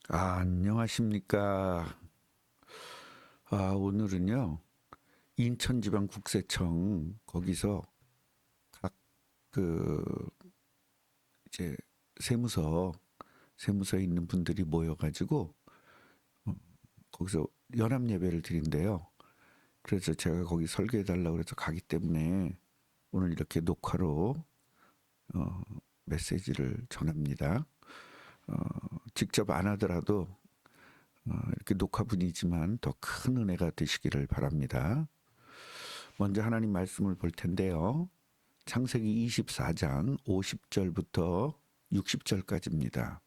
안녕하십니까. 오늘은요, 인천지방국세청 거기서 각 그 이제 세무서 세무서에 있는 분들이 모여가지고 거기서 연합 예배를 드린대요. 그래서 제가 거기 설교해 달라고 그래서 가기 때문에 오늘 이렇게 녹화로 메시지를 전합니다. 직접 안 하더라도 이렇게 녹화분이지만 더 큰 은혜가 되시기를 바랍니다. 먼저 하나님 말씀을 볼 텐데요. 창세기 24장 50절부터 60절까지입니다.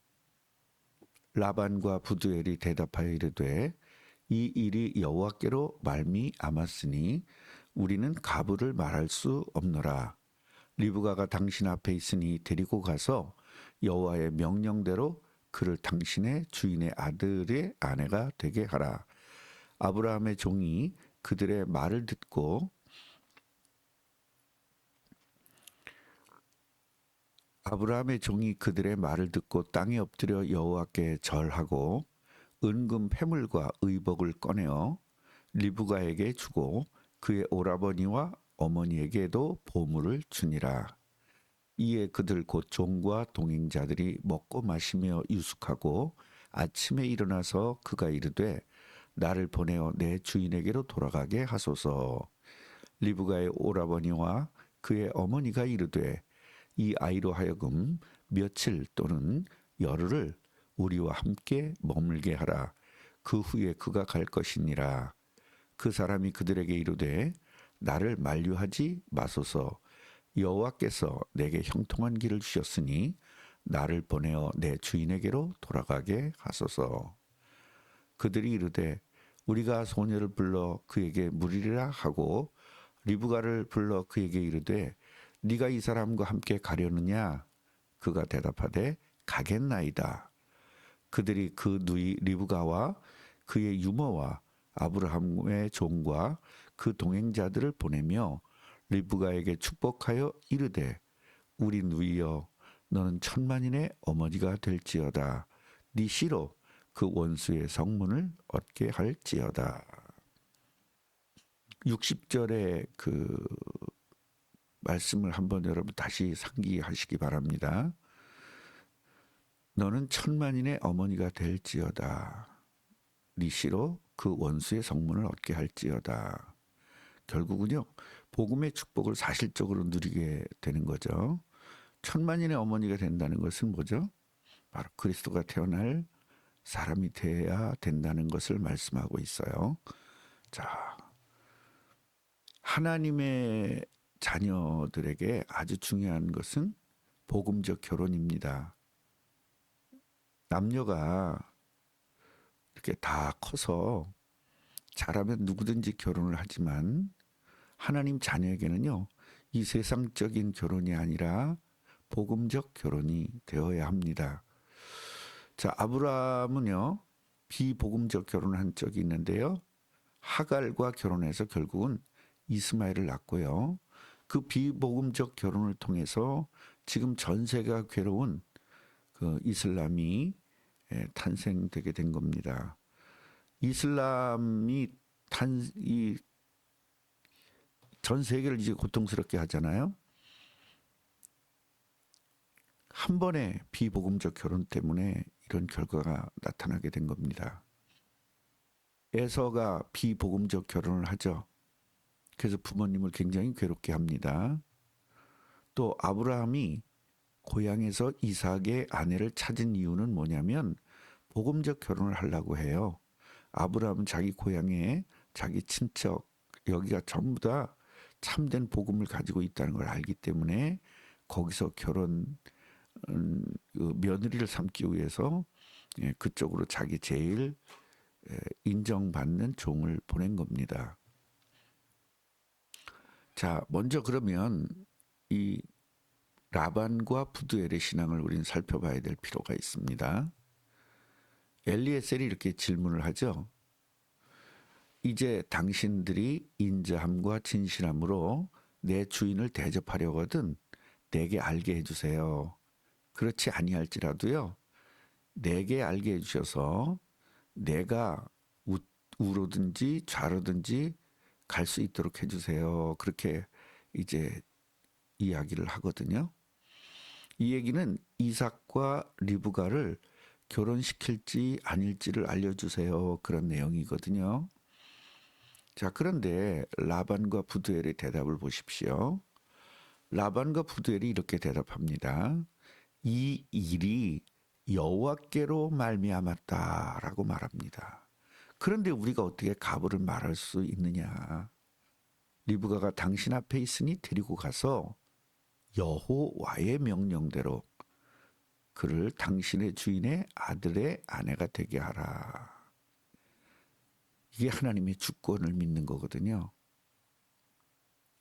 라반과 부두엘이 대답하여 이르되 이 일이 여호와께로 말미암았으니 우리는 가부를 말할 수 없노라. 리브가가 당신 앞에 있으니 데리고 가서 여호와의 명령대로 그를 당신의 주인의 아들의 아내가 되게 하라. 아브라함의 종이 그들의 말을 듣고 아브라함의 종이 그들의 말을 듣고 땅에 엎드려 여호와께 절하고 은금 패물과 의복을 꺼내어 리브가에게 주고 그의 오라버니와 어머니에게도 보물을 주니라. 이에 그들 곧 종과 동행자들이 먹고 마시며 유숙하고 아침에 일어나서 그가 이르되 나를 보내어 내 주인에게로 돌아가게 하소서. 리브가의 오라버니와 그의 어머니가 이르되 이 아이로 하여금 며칠 또는 열흘을 우리와 함께 머물게 하라. 그 후에 그가 갈 것이니라. 그 사람이 그들에게 이르되 나를 만류하지 마소서. 여호와께서 내게 형통한 길을 주셨으니 나를 보내어 내 주인에게로 돌아가게 하소서. 그들이 이르되 우리가 소녀를 불러 그에게 물으리라 하고 리브가를 불러 그에게 이르되 네가 이 사람과 함께 가려느냐? 그가 대답하되 가겠나이다. 그들이 그 누이 리브가와 그의 유모와 아브라함의 종과 그 동행자들을 보내며 리브가에게 축복하여 이르되 우리 누이여 너는 천만인의 어머니가 될지어다. 네 씨로 그 원수의 성문을 얻게 할지어다. 60절의 그 말씀을 한번 여러분 다시 상기하시기 바랍니다. 너는 천만인의 어머니가 될지어다. 네 씨로 그 원수의 성문을 얻게 할지어다. 결국은요, 복음의 축복을 사실적으로 누리게 되는 거죠. 천만인의 어머니가 된다는 것은 뭐죠? 바로 그리스도가 태어날 사람이 돼야 된다는 것을 말씀하고 있어요. 자, 하나님의 자녀들에게 아주 중요한 것은 복음적 결혼입니다. 남녀가 이렇게 다 커서 자라면 누구든지 결혼을 하지만 하나님 자녀에게는요, 이 세상적인 결혼이 아니라 복음적 결혼이 되어야 합니다. 자, 아브라함은요, 비복음적 결혼을 한 적이 있는데요. 하갈과 결혼해서 결국은 이스마엘을 낳고요. 그 비복음적 결혼을 통해서 지금 전 세계가 괴로운 그 이슬람이 탄생되게 된 겁니다. 이슬람이 전 세계를 이제 고통스럽게 하잖아요. 한 번의 비복음적 결혼 때문에 이런 결과가 나타나게 된 겁니다. 에서가 비복음적 결혼을 하죠. 그래서 부모님을 굉장히 괴롭게 합니다. 또 아브라함이 고향에서 이삭의 아내를 찾은 이유는 뭐냐면 복음적 결혼을 하려고 해요. 아브라함은 자기 고향에 자기 친척 여기가 전부 다 참된 복음을 가지고 있다는 걸 알기 때문에 거기서 결혼 며느리를 삼기 위해서 그쪽으로 자기 제일 인정받는 종을 보낸 겁니다. 자, 먼저 그러면 이 라반과 부두엘의 신앙을 우리는 살펴봐야 될 필요가 있습니다. 엘리에셀이 이렇게 질문을 하죠. 이제 당신들이 인자함과 진실함으로 내 주인을 대접하려거든 내게 알게 해주세요. 그렇지 아니할지라도요. 내게 알게 해주셔서 내가 우로든지 좌로든지 갈 수 있도록 해주세요. 그렇게 이제 이야기를 하거든요. 이 얘기는 이삭과 리브가를 결혼시킬지 아닐지를 알려주세요. 그런 내용이거든요. 자, 그런데 라반과 부두엘의 대답을 보십시오. 라반과 부두엘이 이렇게 대답합니다. 이 일이 여호와께로 말미암았다라고 말합니다. 그런데 우리가 어떻게 가부를 말할 수 있느냐? 리브가가 당신 앞에 있으니 데리고 가서 여호와의 명령대로 그를 당신의 주인의 아들의 아내가 되게 하라. 이게 하나님의 주권을 믿는 거거든요.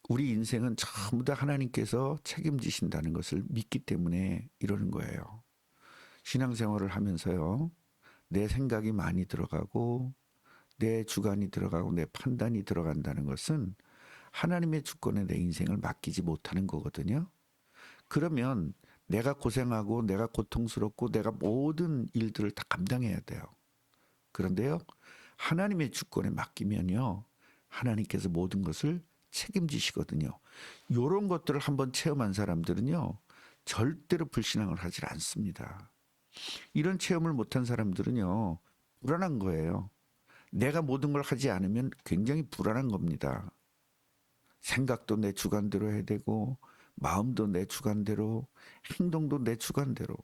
우리 인생은 전부 다 하나님께서 책임지신다는 것을 믿기 때문에 이러는 거예요. 신앙생활을 하면서요. 내 생각이 많이 들어가고 내 주관이 들어가고 내 판단이 들어간다는 것은 하나님의 주권에 내 인생을 맡기지 못하는 거거든요. 그러면 내가 고생하고 내가 고통스럽고 내가 모든 일들을 다 감당해야 돼요. 그런데요. 하나님의 주권에 맡기면요. 하나님께서 모든 것을 책임지시거든요. 이런 것들을 한번 체험한 사람들은요. 절대로 불신앙을 하지 않습니다. 이런 체험을 못한 사람들은요. 불안한 거예요. 내가 모든 걸 하지 않으면 굉장히 불안한 겁니다. 생각도 내 주관대로 해야 되고 마음도 내 주관대로 행동도 내 주관대로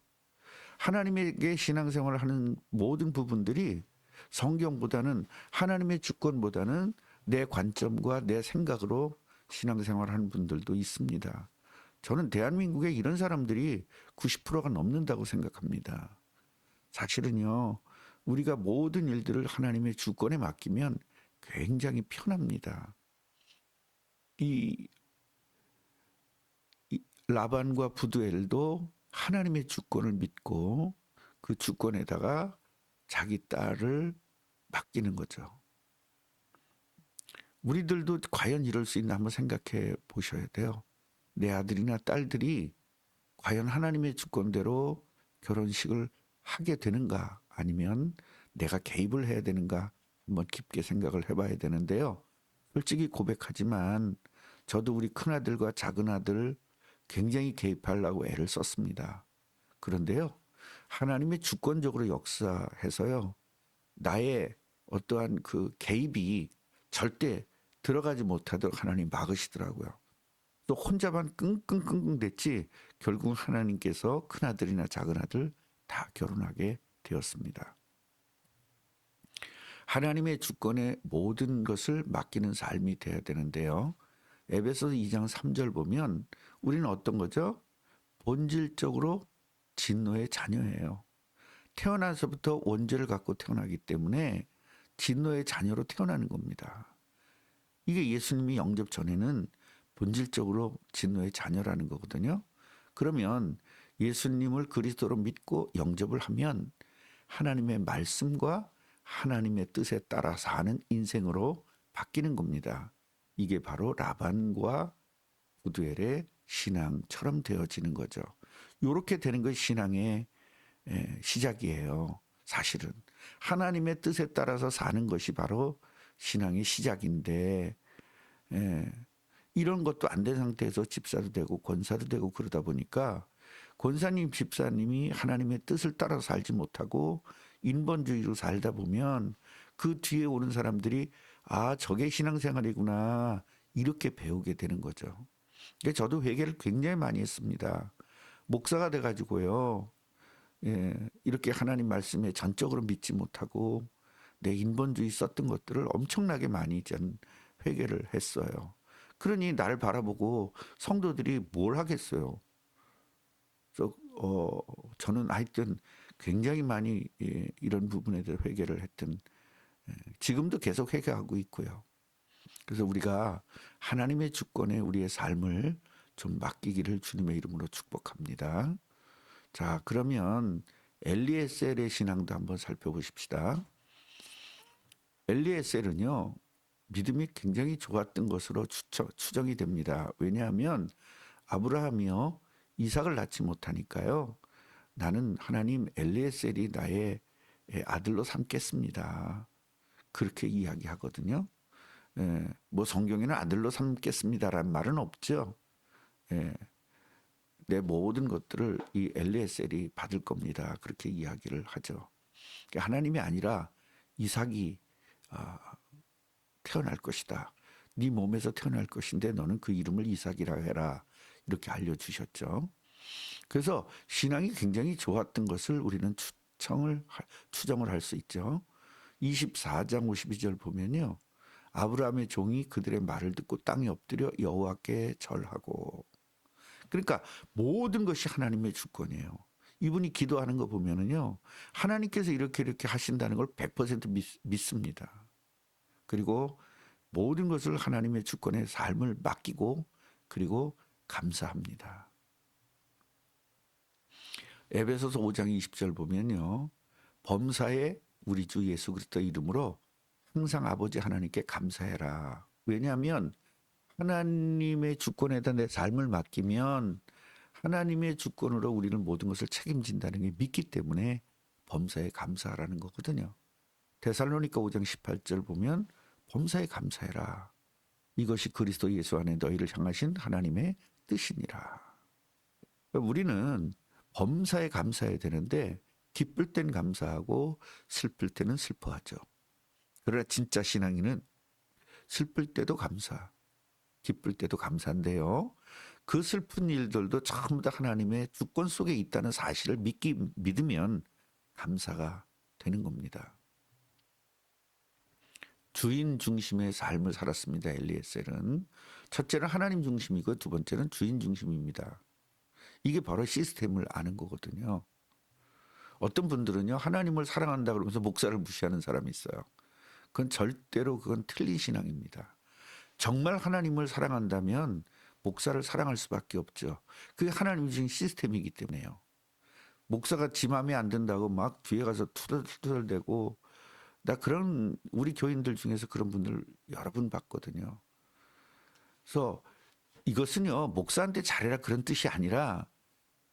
하나님에게 신앙생활을 하는 모든 부분들이 성경보다는 하나님의 주권보다는 내 관점과 내 생각으로 신앙생활을 하는 분들도 있습니다. 저는 대한민국에 이런 사람들이 90%가 넘는다고 생각합니다. 사실은요. 우리가 모든 일들을 하나님의 주권에 맡기면 굉장히 편합니다. 이 라반과 부두엘도 하나님의 주권을 믿고 그 주권에다가 자기 딸을 맡기는 거죠. 우리들도 과연 이럴 수 있나 한번 생각해 보셔야 돼요. 내 아들이나 딸들이 과연 하나님의 주권대로 결혼식을 하게 되는가 아니면 내가 개입을 해야 되는가 한번 깊게 생각을 해봐야 되는데요. 솔직히 고백하지만 저도 우리 큰아들과 작은아들 굉장히 개입하려고 애를 썼습니다. 그런데요. 하나님의 주권적으로 역사해서요. 나의 어떠한 그 개입이 절대 들어가지 못하도록 하나님 막으시더라고요. 또 혼자만 끙끙끙끙 됐지 결국 하나님께서 큰아들이나 작은아들 다 결혼하게 되었습니다. 하나님의 주권에 모든 것을 맡기는 삶이 되어야 되는데요. 에베소서 2장 3절 보면 우리는 어떤 거죠? 본질적으로 진노의 자녀예요. 태어나서부터 원죄를 갖고 태어나기 때문에 진노의 자녀로 태어나는 겁니다. 이게 예수님이 영접 전에는 본질적으로 진노의 자녀라는 거거든요. 그러면 예수님을 그리스도로 믿고 영접을 하면 하나님의 말씀과 하나님의 뜻에 따라 사는 인생으로 바뀌는 겁니다. 이게 바로 라반과 부두엘의 신앙처럼 되어지는 거죠. 이렇게 되는 것이 신앙의 시작이에요. 사실은 하나님의 뜻에 따라서 사는 것이 바로 신앙의 시작인데 이런 것도 안 된 상태에서 집사도 되고 권사도 되고 그러다 보니까 권사님 집사님이 하나님의 뜻을 따라 살지 못하고 인본주의로 살다 보면 그 뒤에 오는 사람들이 아 저게 신앙생활이구나 이렇게 배우게 되는 거죠. 저도 회개를 굉장히 많이 했습니다. 목사가 돼가지고요. 이렇게 하나님 말씀에 전적으로 믿지 못하고 내 인본주의 썼던 것들을 엄청나게 많이 전 회개를 했어요. 그러니 나를 바라보고 성도들이 뭘 하겠어요. 그래서 저는 하여튼 굉장히 많이 이런 부분에 대해 회개를 했던 지금도 계속 회개하고 있고요. 그래서 우리가 하나님의 주권에 우리의 삶을 좀 맡기기를 주님의 이름으로 축복합니다. 자, 그러면 엘리에셀의 신앙도 한번 살펴보십시다. 엘리에셀은요. 믿음이 굉장히 좋았던 것으로 추정이 됩니다. 왜냐하면 아브라함이요. 이삭을 낳지 못하니까요. 나는 하나님 엘리에셀이 나의 아들로 삼겠습니다. 그렇게 이야기하거든요. 뭐 성경에는 아들로 삼겠습니다라는 말은 없죠. 예, 내 모든 것들을 이 엘리에셀이 받을 겁니다. 그렇게 이야기를 하죠. 그러니까 하나님이 아니라 이삭이 태어날 것이다. 네 몸에서 태어날 것인데 너는 그 이름을 이삭이라 해라. 이렇게 알려주셨죠. 그래서 신앙이 굉장히 좋았던 것을 우리는 추정을 할 수 있죠. 24장 52절 보면요. 아브라함의 종이 그들의 말을 듣고 땅에 엎드려 여호와께 절하고. 그러니까 모든 것이 하나님의 주권이에요. 이분이 기도하는 거 보면은요. 하나님께서 이렇게 하신다는 걸 100% 믿습니다. 그리고 모든 것을 하나님의 주권에 삶을 맡기고 그리고 감사합니다. 에베소서 5장 20절 보면요. 범사에 우리 주 예수 그리스도 이름으로 항상 아버지 하나님께 감사해라. 왜냐하면 하나님의 주권에다 내 삶을 맡기면 하나님의 주권으로 우리는 모든 것을 책임진다는 게 믿기 때문에 범사에 감사하라는 거거든요. 데살로니가 5장 18절 보면 범사에 감사해라. 이것이 그리스도 예수 안에 너희를 향하신 하나님의 뜻이니라. 우리는 범사에 감사해야 되는데 기쁠 땐 감사하고 슬플 때는 슬퍼하죠. 그러나 진짜 신앙인은 슬플 때도 감사, 기쁠 때도 감사인데요. 그 슬픈 일들도 전부 다 하나님의 주권 속에 있다는 사실을 믿으면 감사가 되는 겁니다. 주인 중심의 삶을 살았습니다. 엘리에셀은. 첫째는 하나님 중심이고 두 번째는 주인 중심입니다. 이게 바로 시스템을 아는 거거든요. 어떤 분들은요. 하나님을 사랑한다 그러면서 목사를 무시하는 사람이 있어요. 그건 절대로 틀린 신앙입니다. 정말 하나님을 사랑한다면 목사를 사랑할 수밖에 없죠. 그게 하나님 주신 시스템이기 때문에요. 목사가 지 마음에 안 든다고 막 뒤에 가서 투덜투덜대고 나 그런 우리 교인들 중에서 그런 분들 여러 분 봤거든요. 그래서 이것은요. 목사한테 잘해라 그런 뜻이 아니라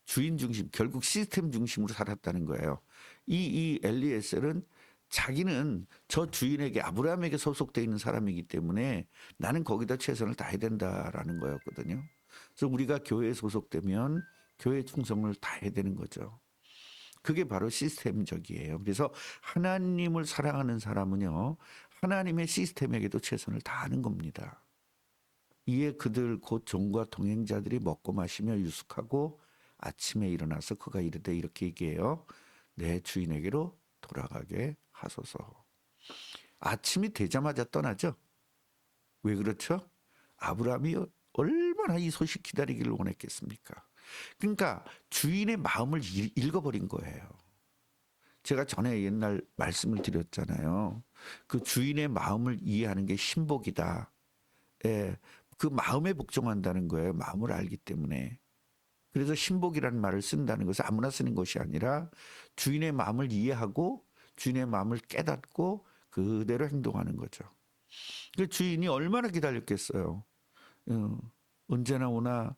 주인 중심, 결국 시스템 중심으로 살았다는 거예요. 이 엘리에셀은 자기는 저 주인에게 아브라함에게 소속되어 있는 사람이기 때문에 나는 거기다 최선을 다해야 된다라는 거였거든요. 그래서 우리가 교회에 소속되면 교회 충성을 다해야 되는 거죠. 그게 바로 시스템적이에요. 그래서 하나님을 사랑하는 사람은요. 하나님의 시스템에게도 최선을 다하는 겁니다. 이에 그들 곧 종과 동행자들이 먹고 마시며 유숙하고 아침에 일어나서 그가 이르되 이렇게 얘기해요. 내 주인에게로 돌아가게 하소서. 아침이 되자마자 떠나죠. 왜 그렇죠? 아브라함이 얼마나 이 소식 기다리기를 원했겠습니까? 그러니까 주인의 마음을 읽어버린 거예요. 제가 전에 옛날 말씀을 드렸잖아요. 그 주인의 마음을 이해하는 게 신복이다. 예, 그 마음에 복종한다는 거예요. 마음을 알기 때문에. 그래서 신복이라는 말을 쓴다는 것은 아무나 쓰는 것이 아니라 주인의 마음을 이해하고 주인의 마음을 깨닫고 그대로 행동하는 거죠. 그 주인이 얼마나 기다렸겠어요. 언제나 오나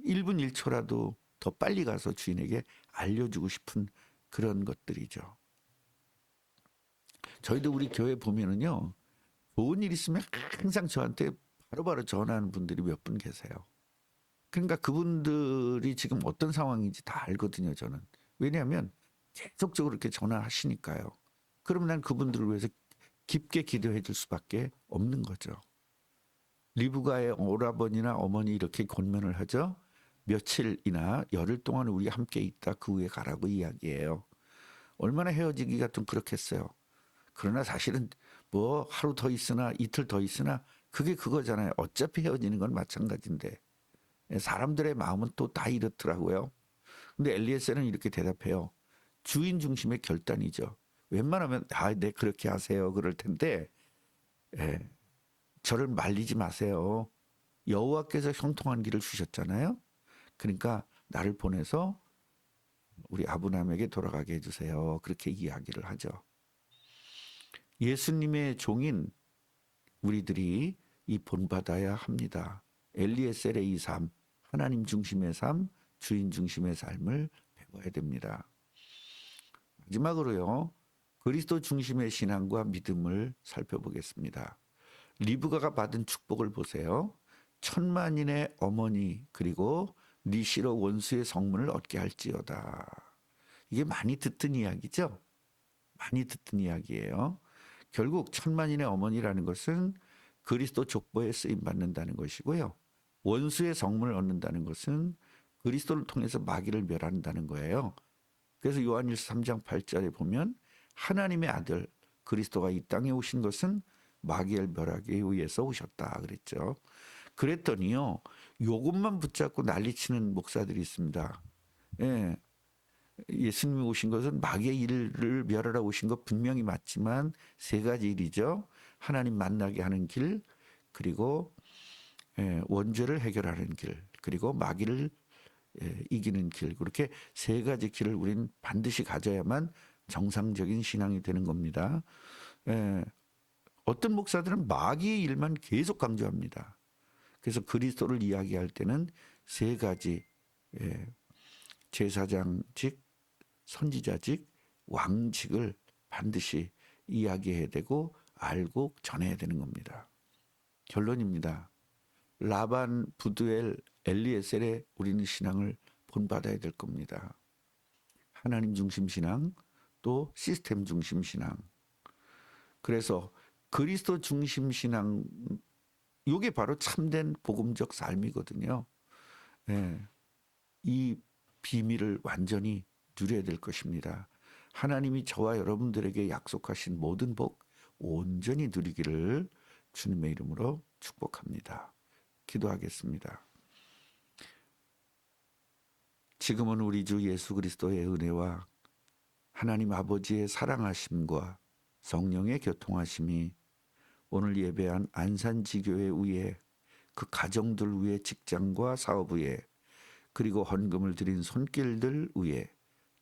1분 1초라도 더 빨리 가서 주인에게 알려주고 싶은 그런 것들이죠. 저희도 우리 교회 보면은요. 좋은 일 있으면 항상 저한테 바로바로 전화하는 분들이 몇 분 계세요. 그러니까 그분들이 지금 어떤 상황인지 다 알거든요, 저는. 왜냐하면 계속적으로 이렇게 전화하시니까요. 그러면 난 그분들을 위해서 깊게 기도해 줄 수밖에 없는 거죠. 리브가의 오라버니나 어머니 이렇게 권면을 하죠. 며칠이나 열흘 동안 우리 함께 있다 그 후에 가라고 이야기해요. 얼마나 헤어지기가 좀 그렇겠어요. 그러나 사실은 뭐 하루 더 있으나 이틀 더 있으나 그게 그거잖아요. 어차피 헤어지는 건 마찬가지인데 사람들의 마음은 또 다 이렇더라고요. 근데 엘리에셀은 이렇게 대답해요. 주인 중심의 결단이죠. 웬만하면 네 그렇게 하세요 그럴 텐데 저를 말리지 마세요. 여호와께서 형통한 길을 주셨잖아요. 그러니까 나를 보내서 우리 아브라함에게 돌아가게 해주세요. 그렇게 이야기를 하죠. 예수님의 종인 우리들이 이 본받아야 합니다. 엘리에셀의 이 삶, 하나님 중심의 삶, 주인 중심의 삶을 바꿔야 됩니다. 마지막으로요. 그리스도 중심의 신앙과 믿음을 살펴보겠습니다. 리브가가 받은 축복을 보세요. 천만인의 어머니 그리고 네 시로 원수의 성문을 얻게 할지어다. 이게 많이 듣던 이야기죠. 많이 듣던 이야기예요. 결국 천만인의 어머니라는 것은 그리스도 족보에 쓰임 받는다는 것이고요. 원수의 성문을 얻는다는 것은 그리스도를 통해서 마귀를 멸한다는 거예요. 그래서 요한일서 3장 8절에 보면 하나님의 아들 그리스도가 이 땅에 오신 것은 마귀를 멸하기 위해서 오셨다 그랬죠. 그랬더니요. 요것만 붙잡고 난리치는 목사들이 있습니다. 예. 예수님이 오신 것은 마귀의 일을 멸하러 오신 것 분명히 맞지만 세 가지 일이죠. 하나님 만나게 하는 길, 그리고 원죄를 해결하는 길, 그리고 마귀를 이기는 길. 그렇게 세 가지 길을 우리는 반드시 가져야만 정상적인 신앙이 되는 겁니다. 어떤 목사들은 마귀의 일만 계속 강조합니다. 그래서 그리스도를 이야기할 때는 세 가지 제사장직, 선지자직, 왕직을 반드시 이야기해야 되고 알고 전해야 되는 겁니다. 결론입니다. 라반, 부두엘, 엘리에셀의 우리는 신앙을 본받아야 될 겁니다. 하나님 중심 신앙, 또 시스템 중심 신앙. 그래서 그리스도 중심 신앙, 이게 바로 참된 복음적 삶이거든요. 이 비밀을 완전히 누려야 될 것입니다. 하나님이 저와 여러분들에게 약속하신 모든 복 온전히 누리기를 주님의 이름으로 축복합니다. 기도하겠습니다. 지금은 우리 주 예수 그리스도의 은혜와 하나님 아버지의 사랑하심과 성령의 교통하심이 오늘 예배한 안산지교회 위에 그 가정들 위에 직장과 사업 위에 그리고 헌금을 드린 손길들 위에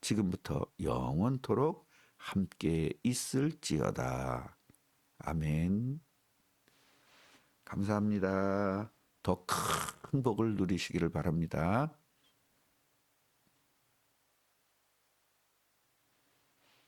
지금부터 영원토록 함께 있을지어다. 아멘. 감사합니다. 더 큰 복을 누리시기를 바랍니다.